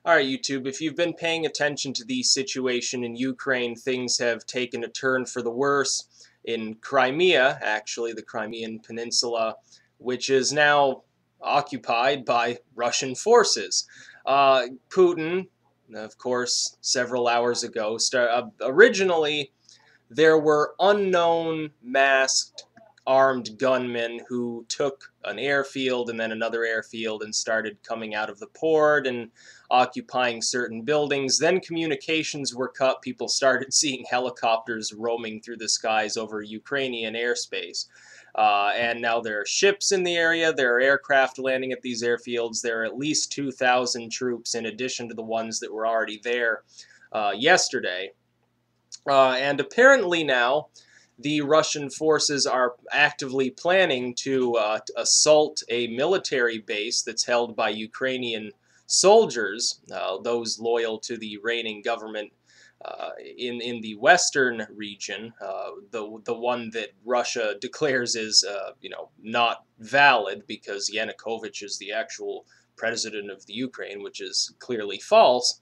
All right, YouTube, if you've been paying attention to the situation in Ukraine, things have taken a turn for the worse in Crimea, actually, the Crimean Peninsula, which is now occupied by Russian forces. Putin, of course, several hours ago, originally there were unknown masked armed gunmen who took an airfield and then another airfield and started coming out of the port and occupying certain buildings. Then communications were cut. People started seeing helicopters roaming through the skies over Ukrainian airspace. And now there are ships in the area. There are aircraft landing at these airfields. There are at least 2,000 troops in addition to the ones that were already there yesterday. And apparently now, the Russian forces are actively planning to assault a military base that's held by Ukrainian soldiers, those loyal to the reigning government in the western region, the one that Russia declares is not valid because Yanukovych is the actual president of the Ukraine, which is clearly false.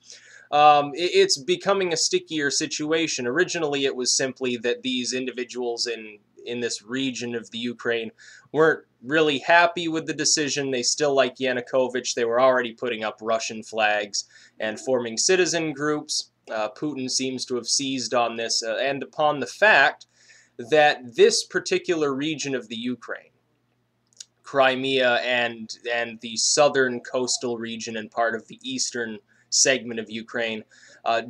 It's becoming a stickier situation. Originally, it was simply that these individuals in this region of the Ukraine weren't really happy with the decision. They still like Yanukovych. They were already putting up Russian flags and forming citizen groups. Putin seems to have seized on this and upon the fact that this particular region of the Ukraine, Crimea and the southern coastal region and part of the eastern segment of Ukraine.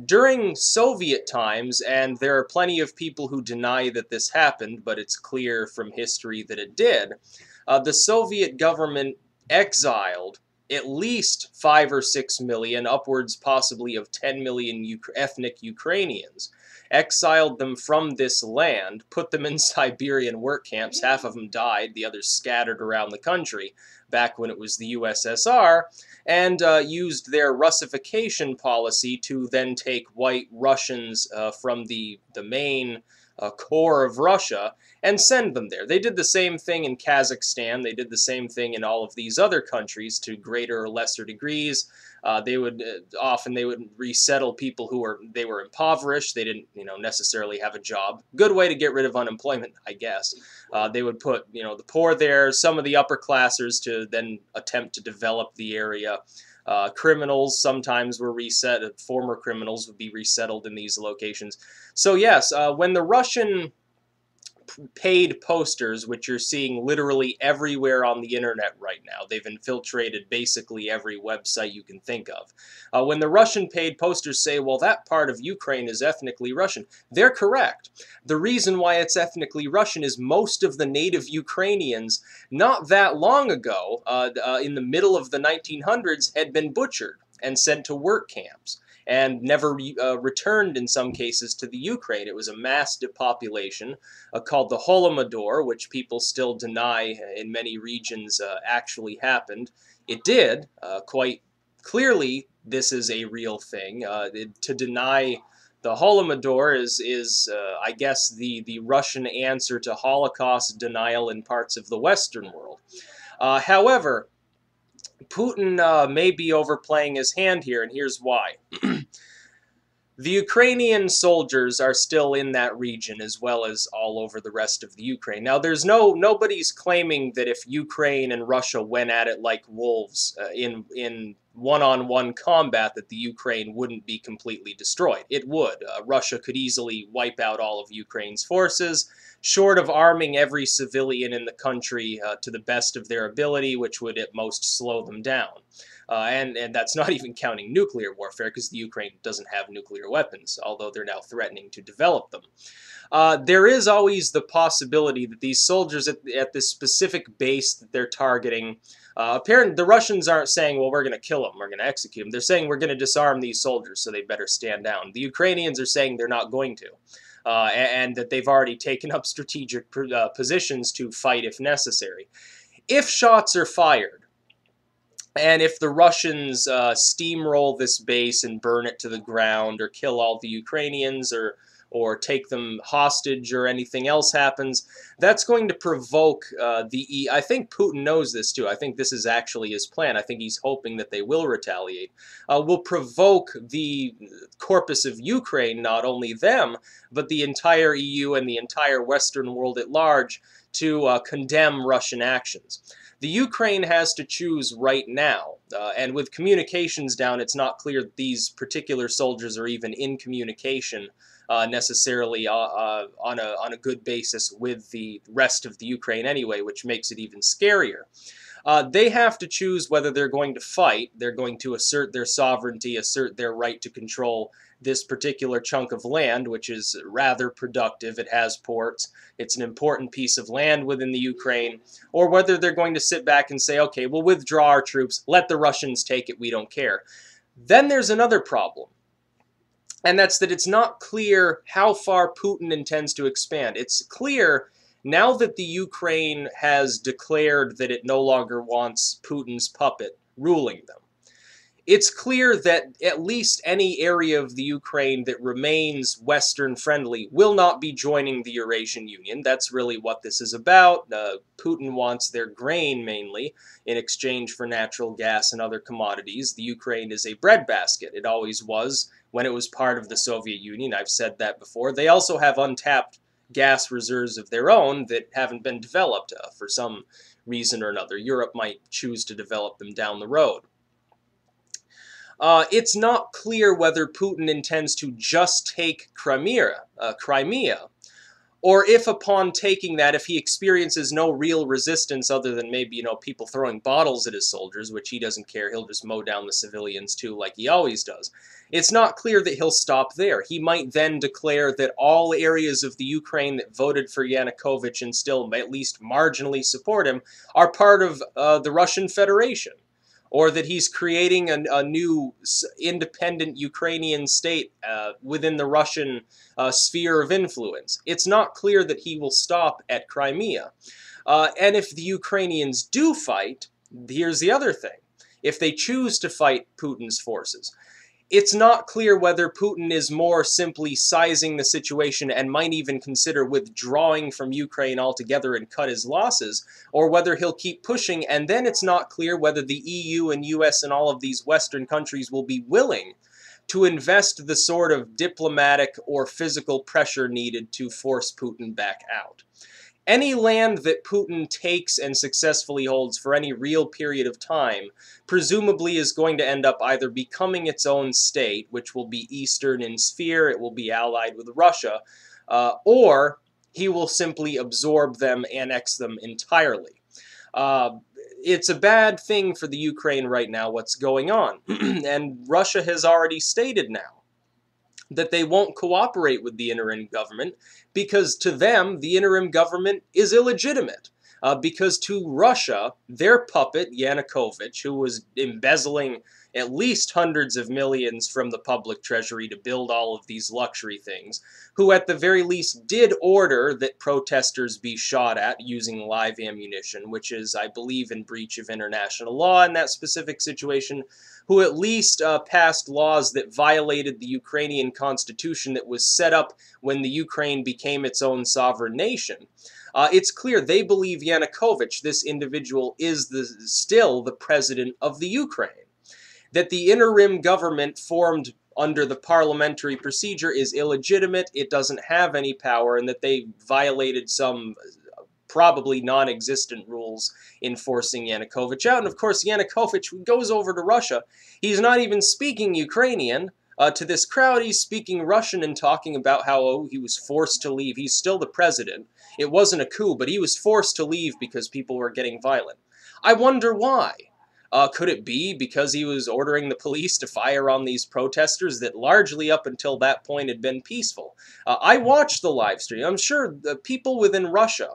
During Soviet times, and there are plenty of people who deny that this happened, but it's clear from history that it did, the Soviet government exiled at least 5 or 6 million, upwards possibly of 10 million ethnic Ukrainians, exiled them from this land, put them in Siberian work camps. Half of them died, the others scattered around the country back when it was the USSR, and used their Russification policy to then take white Russians from the main core of Russia and send them there. They did the same thing in Kazakhstan. They did the same thing in all of these other countries to greater or lesser degrees. They would often resettle people who were impoverished. They didn't necessarily have a job. Good way to get rid of unemployment, I guess. They would put the poor there, some of the upper classers to then attempt to develop the area. Criminals sometimes were reset. Former criminals would be resettled in these locations. So yes, when the Russian paid posters, which you're seeing literally everywhere on the internet right now. They've infiltrated basically every website you can think of. When the Russian paid posters say, well, that part of Ukraine is ethnically Russian, they're correct. The reason why it's ethnically Russian is most of the native Ukrainians, not that long ago, in the middle of the 1900s, had been butchered and sent to work camps and never returned in some cases to the Ukraine. It was a mass depopulation called the Holodomor, which people still deny in many regions actually happened. It did. Quite clearly, this is a real thing. To deny the Holodomor is I guess, the Russian answer to Holocaust denial in parts of the Western world. However, Putin may be overplaying his hand here, and here's why. The Ukrainian soldiers are still in that region as well as all over the rest of the Ukraine. Now, nobody's claiming that if Ukraine and Russia went at it like wolves in one-on-one combat that the Ukraine wouldn't be completely destroyed. It would. Russia could easily wipe out all of Ukraine's forces, short of arming every civilian in the country to the best of their ability, which would at most slow them down. And that's not even counting nuclear warfare, because the Ukraine doesn't have nuclear weapons, although they're now threatening to develop them. There is always the possibility that these soldiers at this specific base that they're targeting, apparently the Russians aren't saying, well, we're going to kill them, we're going to execute them. They're saying we're going to disarm these soldiers, so they better stand down. The Ukrainians are saying they're not going to. And that they've already taken up strategic positions to fight if necessary. If shots are fired, and if the Russians steamroll this base and burn it to the ground or kill all the Ukrainians or or take them hostage or anything else happens, that's going to provoke I think Putin knows this too. I think this is actually his plan. I think he's hoping that they will retaliate. Will provoke the corpus of Ukraine, not only them, but the entire EU and the entire Western world at large, to condemn Russian actions. The Ukraine has to choose right now, and with communications down, it's not clear that these particular soldiers are even in communication necessarily on a good basis with the rest of the Ukraine anyway, which makes it even scarier. They have to choose whether they're going to fight, they're going to assert their sovereignty, assert their right to control this particular chunk of land, which is rather productive. It has ports. It's an important piece of land within the Ukraine, or whether they're going to sit back and say, okay, we'll withdraw our troops, let the Russians take it, we don't care. Then there's another problem, and that's that it's not clear how far Putin intends to expand. It's clear now that the Ukraine has declared that it no longer wants Putin's puppet ruling them. It's clear that at least any area of the Ukraine that remains Western-friendly will not be joining the Eurasian Union. That's really what this is about. Putin wants their grain, mainly, in exchange for natural gas and other commodities. The Ukraine is a breadbasket. It always was when it was part of the Soviet Union. I've said that before. They also have untapped gas reserves of their own that haven't been developed for some reason or another. Europe might choose to develop them down the road. It's not clear whether Putin intends to just take Crimea, or if upon taking that, if he experiences no real resistance other than maybe, people throwing bottles at his soldiers, which he doesn't care, he'll just mow down the civilians too, like he always does. It's not clear that he'll stop there. He might then declare that all areas of the Ukraine that voted for Yanukovych and still at least marginally support him are part of the Russian Federation, or that he's creating a new independent Ukrainian state within the Russian sphere of influence. It's not clear that he will stop at Crimea. And if the Ukrainians do fight, here's the other thing. If they choose to fight Putin's forces, it's not clear whether Putin is more simply sizing the situation and might even consider withdrawing from Ukraine altogether and cut his losses, or whether he'll keep pushing, and then it's not clear whether the EU and US and all of these Western countries will be willing to invest the sort of diplomatic or physical pressure needed to force Putin back out. Any land that Putin takes and successfully holds for any real period of time presumably is going to end up either becoming its own state, which will be Eastern in sphere, it will be allied with Russia, or he will simply absorb them, annex them entirely. It's a bad thing for the Ukraine right now, what's going on. And Russia has already stated now that they won't cooperate with the interim government because to them, the interim government is illegitimate. Because to Russia, their puppet, Yanukovych, who was embezzling at least hundreds of millions from the public treasury to build all of these luxury things, who at the very least did order that protesters be shot at using live ammunition, which is, I believe, in breach of international law in that specific situation, who at least passed laws that violated the Ukrainian constitution that was set up when the Ukraine became its own sovereign nation. It's clear they believe Yanukovych, this individual, is still the president of the Ukraine. That the interim government formed under the parliamentary procedure is illegitimate, it doesn't have any power, and that they violated some probably non-existent rules in forcing Yanukovych out. And of course, Yanukovych goes over to Russia. He's not even speaking Ukrainian. To this crowd, he's speaking Russian and talking about how he was forced to leave. He's still the president. It wasn't a coup, but he was forced to leave because people were getting violent. I wonder why. Could it be because he was ordering the police to fire on these protesters that largely up until that point had been peaceful? I watched the live stream. I'm sure the people within Russia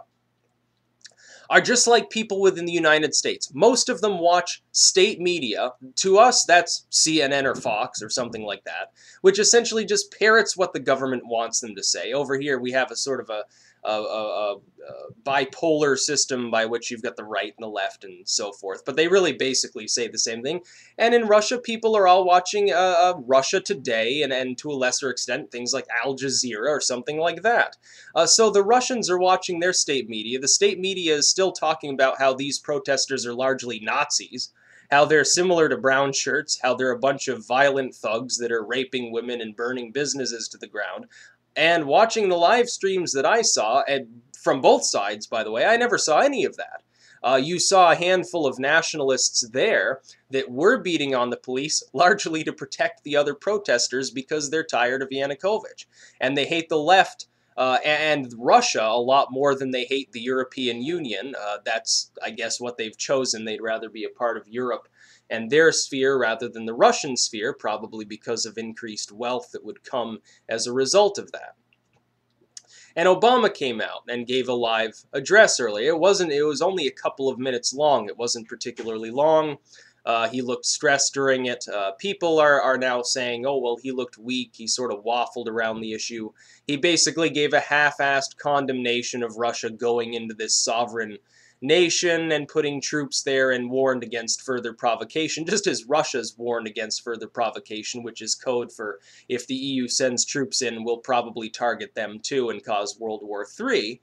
are just like people within the United States. Most of them watch state media. To us, that's CNN or Fox or something like that, which essentially just parrots what the government wants them to say. Over here, we have a sort of bipolar system by which you've got the right and the left and so forth. But they really basically say the same thing. And in Russia, people are all watching Russia Today and to a lesser extent things like Al Jazeera or something like that. So the Russians are watching their state media. The state media is still talking about how these protesters are largely Nazis, how they're similar to brown shirts, how they're a bunch of violent thugs that are raping women and burning businesses to the ground. And watching the live streams that I saw, and from both sides, by the way, I never saw any of that. You saw a handful of nationalists there that were beating on the police largely to protect the other protesters because they're tired of Yanukovych. And they hate the left and Russia a lot more than they hate the European Union. That's, I guess, what they've chosen. They'd rather be a part of Europe and their sphere rather than the Russian sphere, probably because of increased wealth that would come as a result of that. And Obama came out and gave a live address earlier. It was only a couple of minutes long. It wasn't particularly long. He looked stressed during it. People are now saying, oh, well, he looked weak. He sort of waffled around the issue. He basically gave a half-assed condemnation of Russia going into this sovereign nation and putting troops there and warned against further provocation, just as Russia's warned against further provocation, which is code for if the EU sends troops in, we'll probably target them too and cause World War III.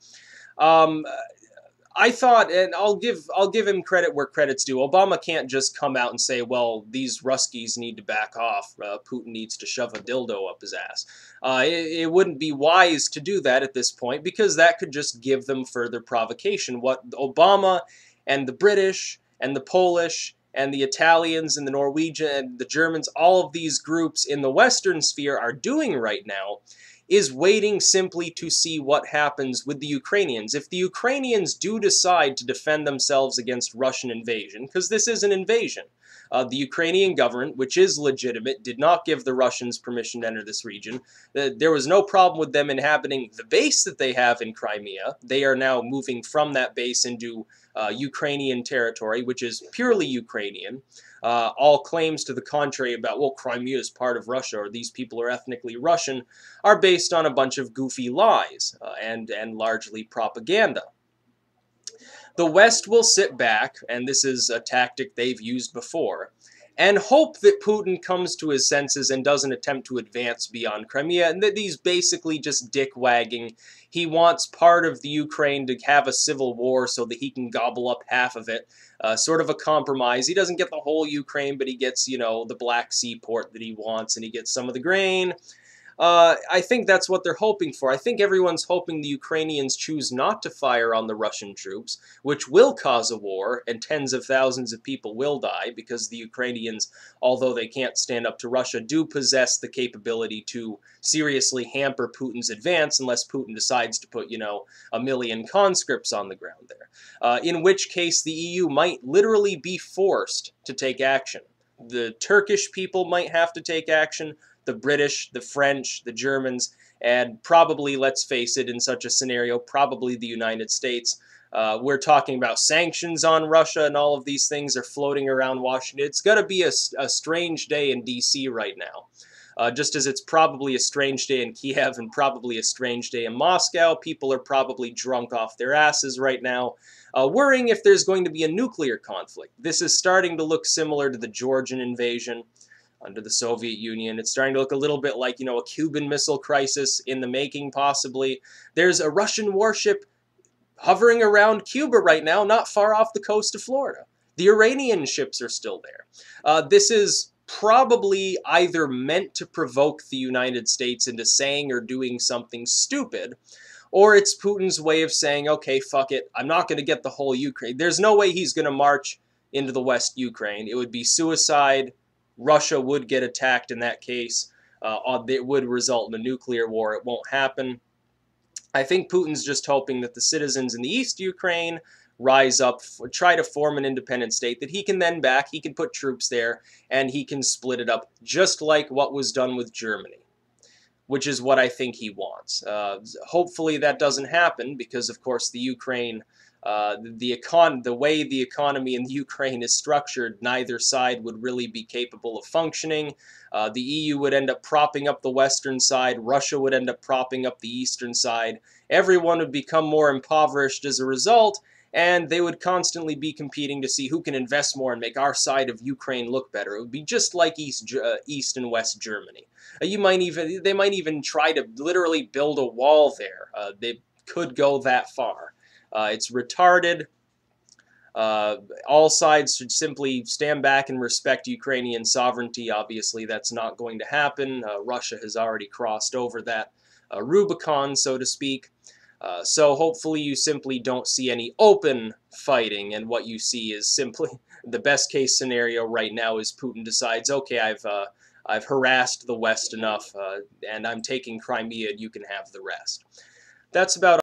I thought, and I'll give him credit where credit's due. Obama can't just come out and say, well, these Ruskies need to back off. Putin needs to shove a dildo up his ass. It wouldn't be wise to do that at this point because that could just give them further provocation. What Obama and the British and the Polish and the Italians and the Norwegian and the Germans, all of these groups in the Western sphere are doing right now is waiting simply to see what happens with the Ukrainians. If the Ukrainians do decide to defend themselves against Russian invasion, because this is an invasion, the Ukrainian government, which is legitimate, did not give the Russians permission to enter this region. There was no problem with them inhabiting the base that they have in Crimea. They are now moving from that base into Ukrainian territory, which is purely Ukrainian. All claims to the contrary about, well, Crimea is part of Russia or these people are ethnically Russian are based on a bunch of goofy lies and largely propaganda. The West will sit back, and this is a tactic they've used before, and hope that Putin comes to his senses and doesn't attempt to advance beyond Crimea, and that he's basically just dick-wagging. He wants part of the Ukraine to have a civil war so that he can gobble up half of it, sort of a compromise. He doesn't get the whole Ukraine, but he gets, you know, the Black Sea port that he wants, and he gets some of the grain. I think that's what they're hoping for. I think everyone's hoping the Ukrainians choose not to fire on the Russian troops, which will cause a war, and tens of thousands of people will die, because the Ukrainians, although they can't stand up to Russia, do possess the capability to seriously hamper Putin's advance, unless Putin decides to put, you know, 1 million conscripts on the ground there. In which case, the EU might literally be forced to take action. The Turkish people might have to take action, the British, the French, the Germans, and probably, let's face it, in such a scenario, probably the United States. We're talking about sanctions on Russia, and all of these things are floating around Washington. It's going to be a strange day in D.C. right now. Just as it's probably a strange day in Kiev and probably a strange day in Moscow, people are probably drunk off their asses right now, worrying if there's going to be a nuclear conflict. This is starting to look similar to the Georgian invasion under the Soviet Union. It's starting to look a little bit like, you know, a Cuban Missile Crisis in the making, possibly. There's a Russian warship hovering around Cuba right now, not far off the coast of Florida. The Iranian ships are still there. This is probably either meant to provoke the United States into saying or doing something stupid, or it's Putin's way of saying, okay, fuck it, I'm not going to get the whole Ukraine. There's no way he's going to march into the West Ukraine. It would be suicide. Russia would get attacked in that case. It would result in a nuclear war. It won't happen. I think Putin's just hoping that the citizens in the East Ukraine rise up, try to form an independent state that he can then back. He can put troops there, and he can split it up, just like what was done with Germany, which is what I think he wants. Hopefully that doesn't happen because, of course, the Ukraine the way the economy in the Ukraine is structured, neither side would really be capable of functioning. The EU would end up propping up the western side. Russia would end up propping up the eastern side. Everyone would become more impoverished as a result, and they would constantly be competing to see who can invest more and make our side of Ukraine look better. It would be just like East and West Germany. They might even try to literally build a wall there. They could go that far. It's retarded. All sides should simply stand back and respect Ukrainian sovereignty. Obviously, that's not going to happen. Russia has already crossed over that Rubicon, so to speak. So hopefully you simply don't see any open fighting, and what you see is simply the best case scenario right now is Putin decides, okay, I've harassed the West enough, and I'm taking Crimea, and you can have the rest. That's about